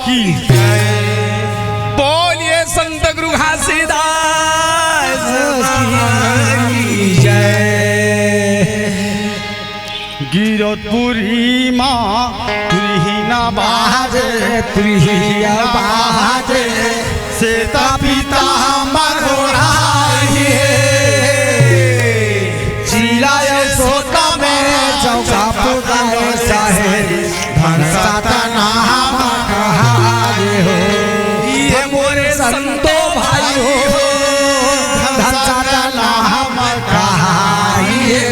की बोलिए संत गुरु घासीदास की जय। गिरौदपुरी माँ तुरही बाजे तुरही बाजे से पिता मरोड़ाइए चिलाए सोता में चौका पुकारे चाहे धन सातना कहारे हो ये मोरे संतो भाई हो धन सातना कहाइए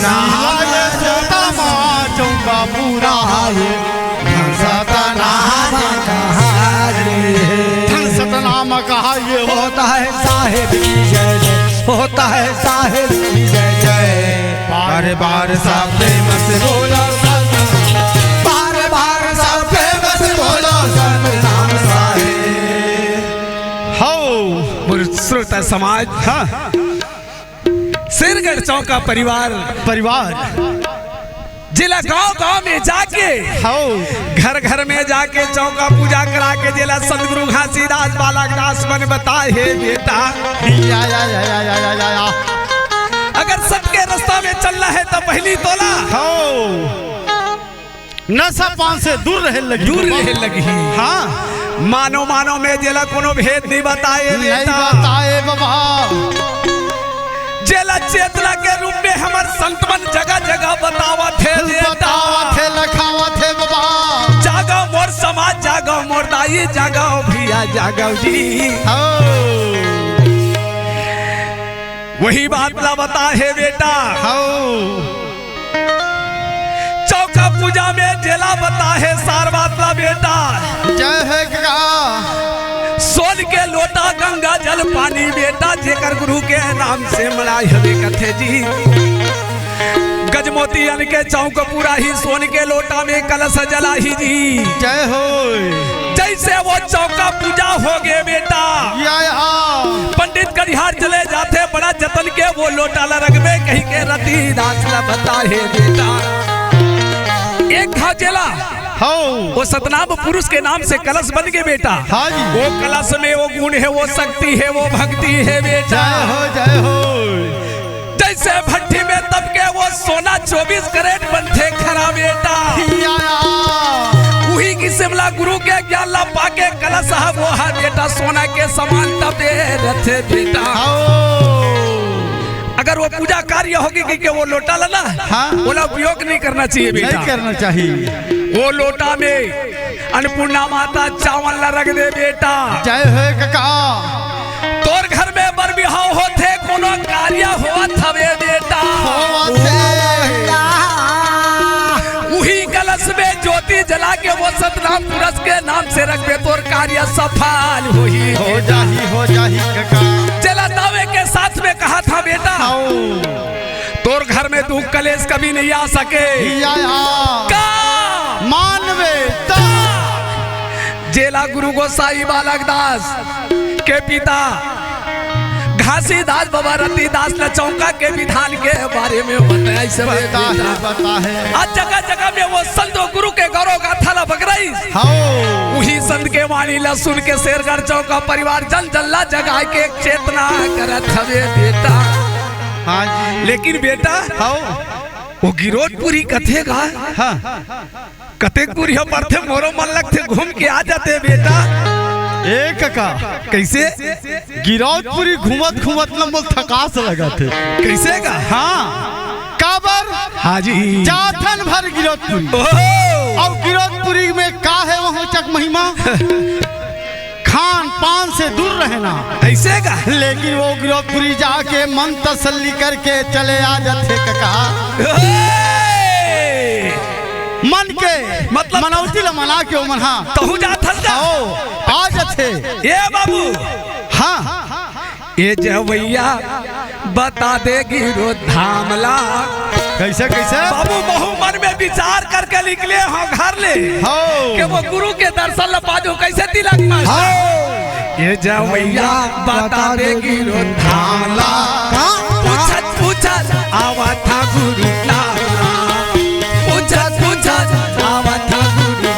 नहाए सोता माँ चौका पूरा है धन सातना नाम कहा ये होता है साहेब की जय जय होता है साहेब की जय जय। बार बार सब फेमस बोलो बार बार सब फेमस बोलो सब नाम साहेब हो। श्रोता समाज हाँ सिरगढ़ चौका परिवार जिला गांव गांव में जाके घर घर में जाके चौका पूजा करा के जिला सदगुरु घासीदास बालकदास मन बताए हे बेटा या अगर सबके रास्ता में चलना है तो पहली तोला नशा पान से दूर रहे लगी हाँ मानो में जिला कोनो भेद नहीं बताए बाबा जेला चेतना के रूप में हमार संतमन जगह जगह बतावा थे लखावा थे बाबा जागो मोर समाज जागो मोर दाई जागो भैया जागो जी वही बात ला बता है बेटा चौका पूजा में जेला बता है सार बात ला बेटा जय है सोन के लोटा गंगा जल पानी बेटा जेकर गुरु के नाम से मनाई हवे कथे जी गजमोती अन के चौक पूरा ही सोन के लोटा में कलश जलाही जी जय हो। जैसे वो चौका पूजा हो गए बेटा पंडित करिहार चले जाते बड़ा जतन के वो लोटा रंग में कहीं के रति दास ला बता है बेटा एक घा जला वो सतनाम पुरुष के नाम से कलश बन गए बेटा हाँ जी। वो कलश में वो गुण है वो शक्ति है वो भक्ति है बेटा जय हो। जैसे भट्टी में तब के वो सोना 24 कैरेट बनते खरा बेटा वही की शिमला गुरु के ज्ञान ला पाके कलश वो है बेटा सोना के समान तबे रथे बेटा अगर वो पूजा कार्य होगी कि वो लोटा लाना बोला उपयोग नहीं करना चाहिए बेटा नहीं करना चाहिए वो लोटा में अन्नपूर्णा माता चावल ला रख दे बेटा जय हो काका तोर घर में बर बिहाव होते कोनो कार्य हुआ थवे बेटा वही कलश में ज्योति जला के वो सतनाम पुरुष के नाम से रख दे तोर कार्य सफल हो जाही काका चला दावे के साथ में कहा था बेटा तोर घर में दुख कलेश कभी नहीं आ सके मानवे जेला गुरु गोसाई बालकदास के पिता घासीदास बाबा रतिदास ने चौका के विधान के बारे में बता है आज जगह जगह में वो संतो गुरु के गौरव गाथा ला बगरई वही संत के वाणी ला सुन के शेरगढ़ चौका परिवार जल जल्ला जगा के चेतना करत हवे बेटा हाँ जी। लेकिन बेटा वो गिरोधपुरी कथे का कतेकपुरी हम पढ़ते मोरो मन लगते घूम के आ जाते बेटा एक काका कैसे गिरौदपुरी घूमत नंबर थकास लगा थे कैसे का काबर हाँ जी जाथन भर गिरौदपुरी और गिरौदपुरी में का है वहाँ चक महिमा खान पान से दूर रहना ऐसे का लेकिन वो गिरौदपुरी जाके मन तसल्ली करके चले आ जाते काका मन के मतलब मनौती ला मना के ओ मना तहु जाथन जा आ जाते ए बाबू हाँ ये जवैया बता दे गिरो धामला कैसे बाबू बहु मन में विचार करके निकले हो घर ले कि वो गुरु के दर्शन ला पाजो कैसे तिलक मास्टर ये जवैया बता दे गिरो धामला पूछत आवा था गुरु पूछत आवा था गुरु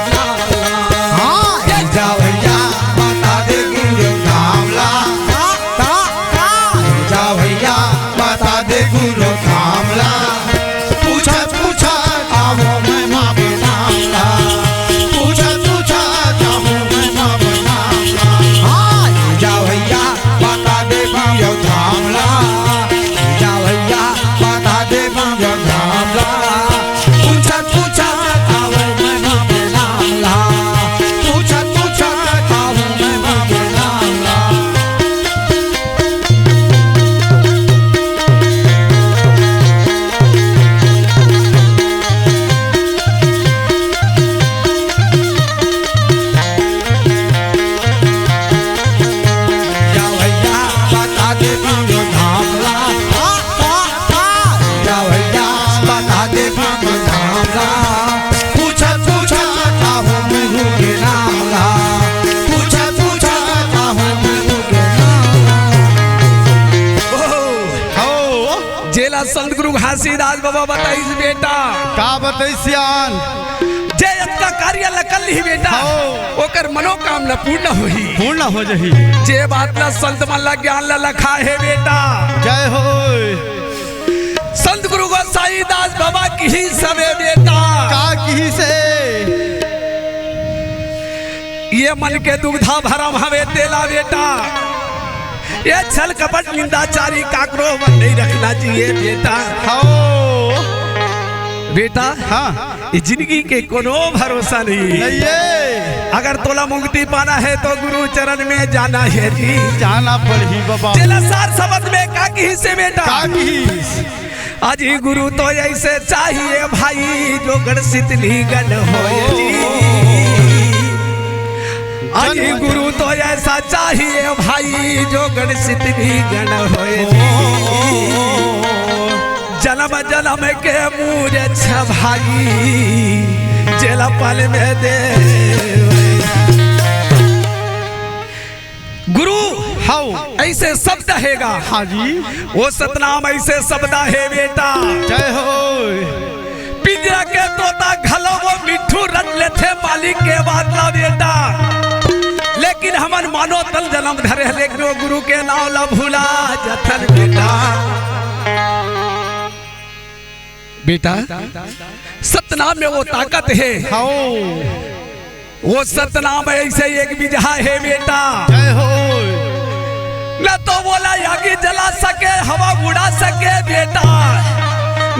संत गुरु घासीदास बाबा बताइस बेटा का बतैसियान जे का कार्य लकल ही बेटा ओकर मनोकामना पूर्ण होही पूर्ण हो जही जे बात ला संत मन ला ज्ञान ला लखा है बेटा जय हो संत गुरु गोसाईदास बाबा की ही सबे बेटा का की से ये मन के दुग्धा भरम हवे तेला बेटा ये छल कपट निंदाचारी काकरो मन नहीं रखना चाहिए बेटा हो बेटा हाँ ये जिंदगी के कोनो भरोसा नहीं नहीं ये अगर तोला मुक्ति पाना है तो गुरु चरण में जाना है जी जाना पड़ी बाबा चला सार शब्द में का की से बेटा का की आज ही गुरु तो ऐसे चाहिए भाई जो गढ़ शीतली गढ़ हो आज ही गुरु तो ऐसा चाहिए भाई जो गढ़ शीतली गढ़ हो जन्म जन्म के मूर भाई जेला पल में दे गुरु हाउ ऐसे शब्द हैगा हाँ जी वो सतनाम ऐसे शब्द है बेटा जय हो पिंजरा के तोता घलो वो मिठू रट लेते मालिक के बात ला बेटा लेकिन हमन मानो तल जन्म धरे लेकिन वो गुरु के नाम ला भूला जथन बेटा बेटा सतनाम में वो ताकत है हाउ वो सतनाम ऐसे एक बिजहा है बेटा जय हो न तो बोला आगे जला सके हवा उड़ा सके बेटा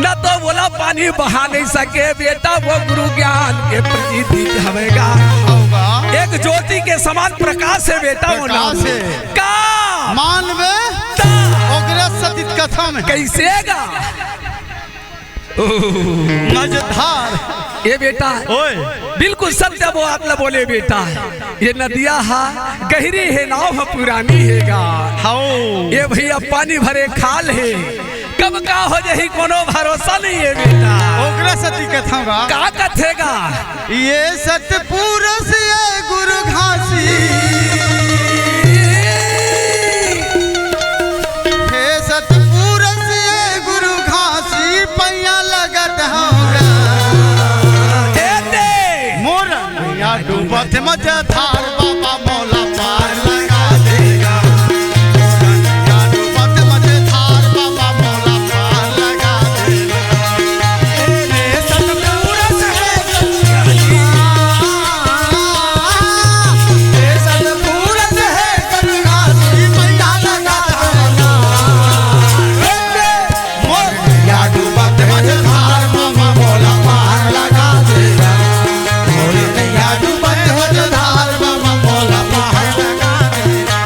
न तो बोला पानी बहा नहीं सके बेटा वो गुरु ज्ञान के प्रतीक हवेगा होगा एक ज्योति के समान प्रकाश है बेटा वो नाम प्रकाश है। का मानवे ओकरे सतीत कथा में कैसेगा मजेदार ये बेटा ओए बिल्कुल सत्य वो आप लोग बोले बेटा ये नदिया हा गहरी है नाव है पुरानी हैगा हाउ ये भैया पानी भरे खाल है कब का हो जाही कोनो भरोसा नहीं है बेटा ओकरे सती कथा बा का कथेगा ये सतपुरुष ये गुरु घासी हे सतपुरुष ये गुरु घासी पैया लगत होगा मोर नैया डूबत मजेदार बाबा मौला पार लगा देगा नैया डूबत मजेदार बाबा मौला पार लगा देगा हे सतपुरुष हे सतपुरुष है गुरु घासी पैया लगा देगा मोर नैया डूबत मजेदार बाबा मौला पार लगा देगा मोर नैया डूबत मजेदार बाबा मौला पार लगा देगा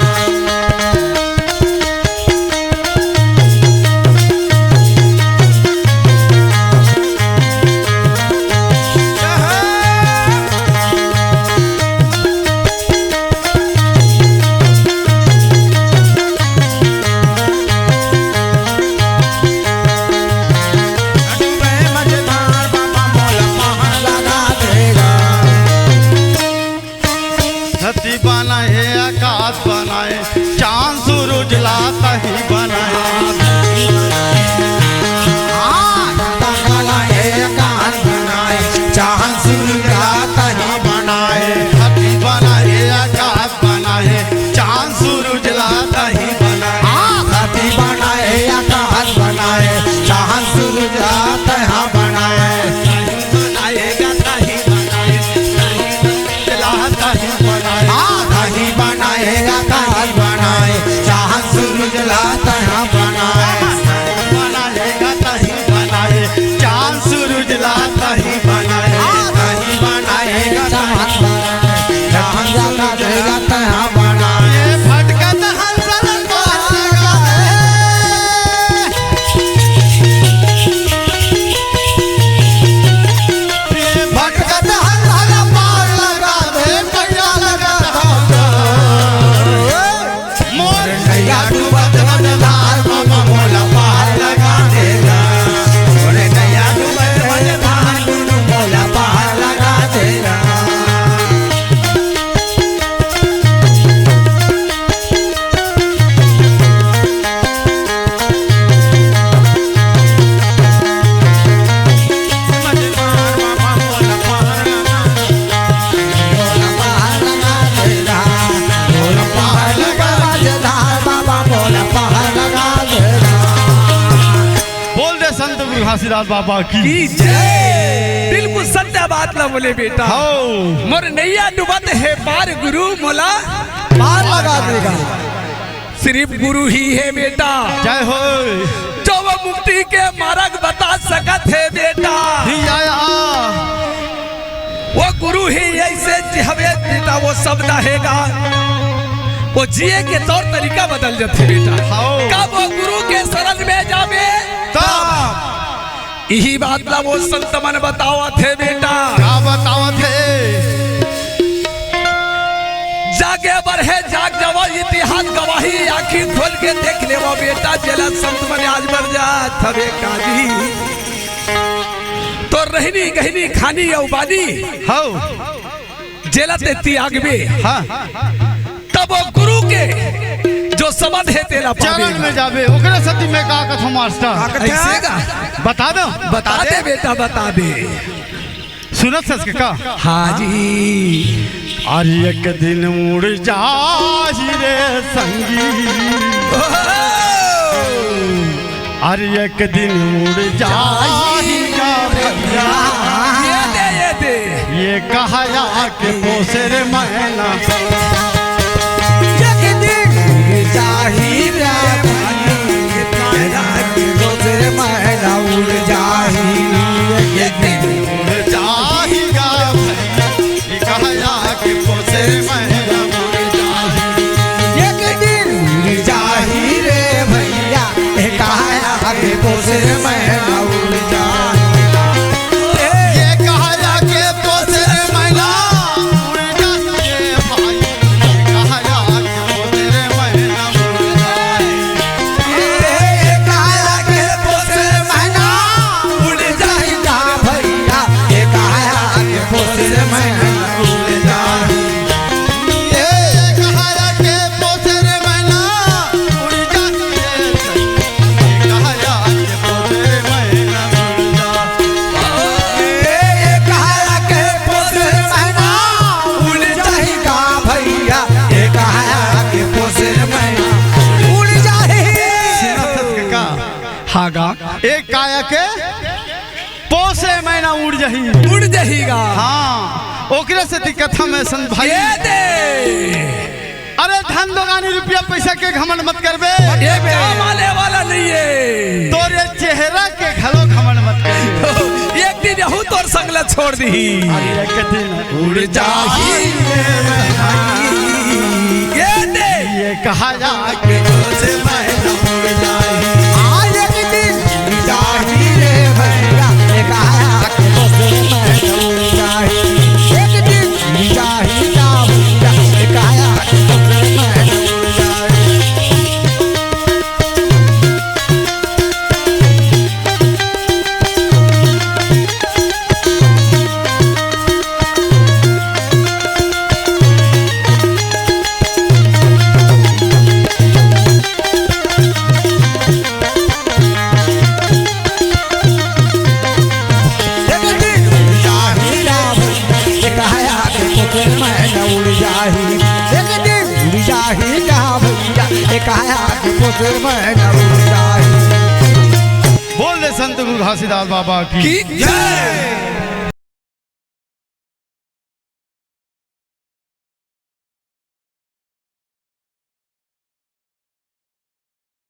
मजेदार बाबा मौला पार लगा देगा धरती बनाए आकाश बनाए चांद सूरज लाता ही बनाए चांद सूरज लाता ही बनाए धरती बनाए आकाश बनाए चांद सूरज लाता ही बनाए धरती बनाए आकाश बनाए चांद सूरज लाता ही बनाए बनाएगा ताही बनाए लाता ही बनाए ताही बनाएगा ताही बनाए चांद सूरज लाता ही बनाए बनाएगा ताही बनाए चांद सूरज लाता ही बनाए ताही बनाएगा चांद सूरज लाता ही बनाए भटकत हंसल पार लगा भटकत हंसल पार लगा दे पैया लगा मोर नैया डूबत मजेदार गुरु घासीदास बाबा की जय। बिल्कुल सत्य बात ला बोले बेटा। मोर नैया डुबत है पार गुरु मोला पार लगा देगा। सिर्फ गुरु ही है बेटा। जय हो। जो वो मुक्ति के मार्ग बता सकत है बेटा। वो गुरु ही ऐसे हवे बेटा वो सब रहेगा। वो जिए के तौर तरीका बदल जाते बेटा। कब वो गुरु के शरण में जावे तब यही बात ला वो संत मन बतावा थे बेटा। क्या बतावा थे? जागे बढ़े जाग जवा इतिहास गवाही आखिर खोल के देख ले वो बेटा। जेला संत मन आज बढ़ जात हवे काजी तो रहनी गहनी खानी औबानी जेला ते त्याग में। तब वो गुरु के जो समझ है तेरा चरण में जावे ओकरे सती में का कथा मास्टर ऐसे का बता दो। बता दे बेटा बता दे। सुनत सस के का? हाँ जी। अरे एक दिन उड़ जाही रे संगी। अरे एक दिन उड़ जाही ये दे ये कहा के पोसे रे मैना। एक दिन उड़ जाही रे पोसे रे मैना उड़ जाही। एक दिन उड़ जाही ये कहा के पोसे रे मैना उड़ जाही। एक दिन उड़ जाही रे भैया ये कहा के पोसे रे मैना उड़ जाही। एक काया के पोसे मैना उड़ जही। उड़ जहीगा। हाँ ओकरे से कथा में संत भाई अरे धन दोगानी रुपया पैसा के घमंड मत करबे। ये काम आने वाला नहीं है। तोरे चेहरा के घलो घमंड मत करबे। एक दिन यहू तोर संगला छोड़ दी। एक दिन उड़ जाही ये कहा जा के पोसे मैना उड़ जाही। बोल दे संत गुरु घासीदास बाबा की जय।